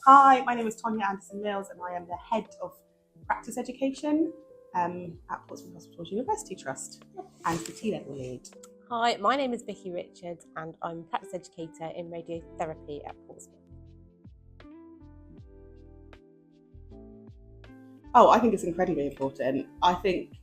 Hi, my name is Tonya and Mills, and I am the Head of Practice Education at Portsmouth Hospitals University Trust and the T-Level Lead. Hi, my name is Vicky Richards and I'm Practice Educator in Radiotherapy at Portsmouth. Oh, I think it's incredibly important. I think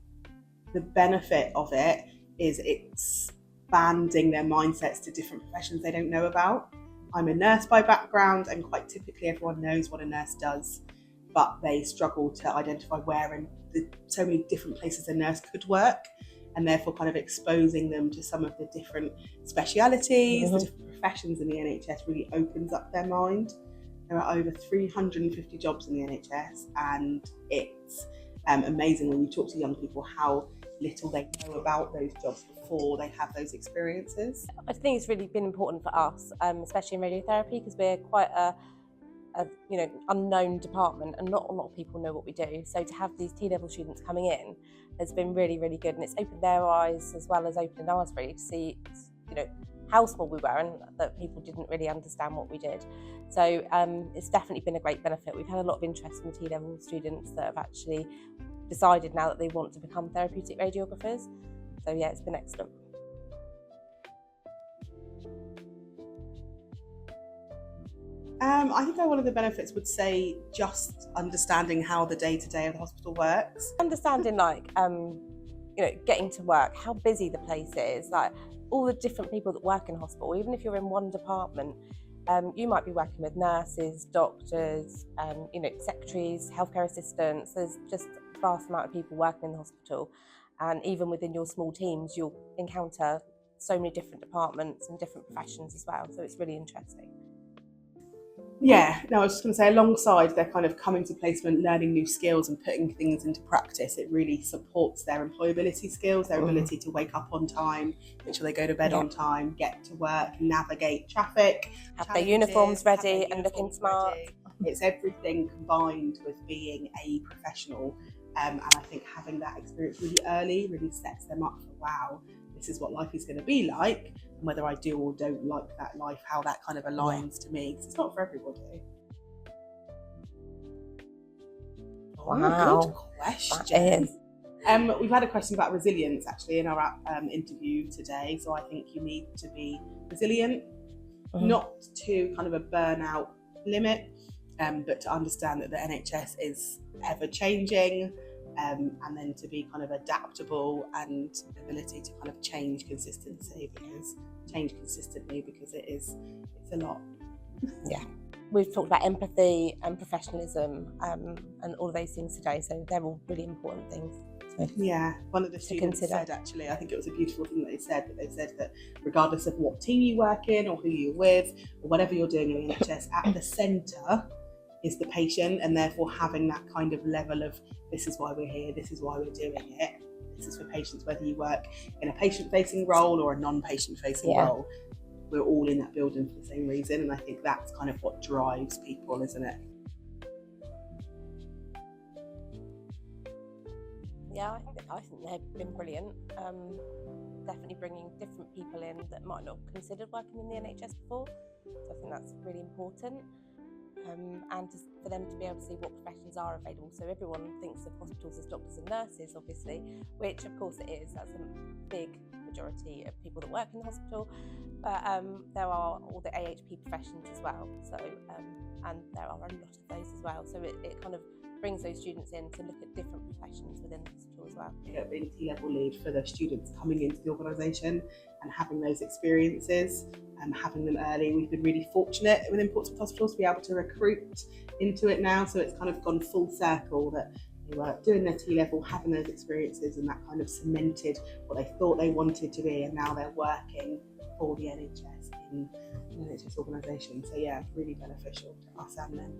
the benefit of it is expanding their mindsets to different professions they don't know about. I'm a nurse by background, and quite typically everyone knows what a nurse does, but they struggle to identify where in so many different places a nurse could work, and therefore kind of exposing them to some of the different specialities, the different professions in the NHS really opens up their mind. There are over 350 jobs in the NHS, and it's amazing when you talk to young people how little they know about those jobs before they have those experiences. I think it's really been important for us, especially in radiotherapy, because we're quite a unknown department and not a lot of people know what we do. So to have these T-level students coming in has been really, really good, and it's opened their eyes as well as opened ours really to see, how small we were and that people didn't really understand what we did. So it's definitely been a great benefit. We've had a lot of interest from T-level students that have actually decided now that they want to become therapeutic radiographers. So yeah, it's been excellent. I think one of the benefits would say just understanding how the day-to-day of the hospital works. Understanding getting to work, how busy the place is, like all the different people that work in hospital. Even if you're in one department, you might be working with nurses, doctors, secretaries, healthcare assistants. There's just a vast amount of people working in the hospital, and even within your small teams, you'll encounter so many different departments and different professions as well. So it's really interesting. Yeah, no, I was just going to say, alongside their kind of coming to placement, learning new skills and putting things into practice, it really supports their employability skills, their ability to wake up on time, make sure they go to bed on time, get to work, navigate traffic, have their uniforms ready and looking smart. It's everything combined with being a professional. And I think having that experience really early really sets them up for, wow, this is what life is going to be like, and whether I do or don't like that life, how that kind of aligns to me, because it's not for everybody. Wow, good question. We've had a question about resilience actually in our interview today. So I think you need to be resilient, not to kind of a burnout limit, but to understand that the NHS is ever changing. And then to be kind of adaptable and ability to kind of change consistently because it's a lot. Yeah, we've talked about empathy and professionalism and all of those things today, so they're all really important things. Yeah, one of the students said, actually, I think it was a beautiful thing that they said that regardless of what team you work in or who you're with or whatever you're doing in the NHS, at the centre is the patient, and therefore having that kind of level of, this is why we're here, this is why we're doing it, this is for patients, whether you work in a patient-facing role or a non-patient-facing role, we're all in that building for the same reason, and I think that's kind of what drives people, isn't it? Yeah, I think they've been brilliant. Definitely bringing different people in that might not have considered working in the NHS before, so I think that's really important. And for them to be able to see what professions are available. So everyone thinks of hospitals as doctors and nurses, obviously, which of course it is. That's a big majority of people that work in the hospital. But there are all the AHP professions as well. So and there are a lot of those as well. So it kind of brings those students in to look at different professions within the hospital as well. Being T-level lead for the students coming into the organisation and having those experiences and having them early. We've been really fortunate within Portsmouth Hospitals to be able to recruit into it now, so it's kind of gone full circle that they were doing their T-level, having those experiences, and that kind of cemented what they thought they wanted to be, and now they're working for the NHS in the NHS organisation. So yeah, really beneficial to us and them.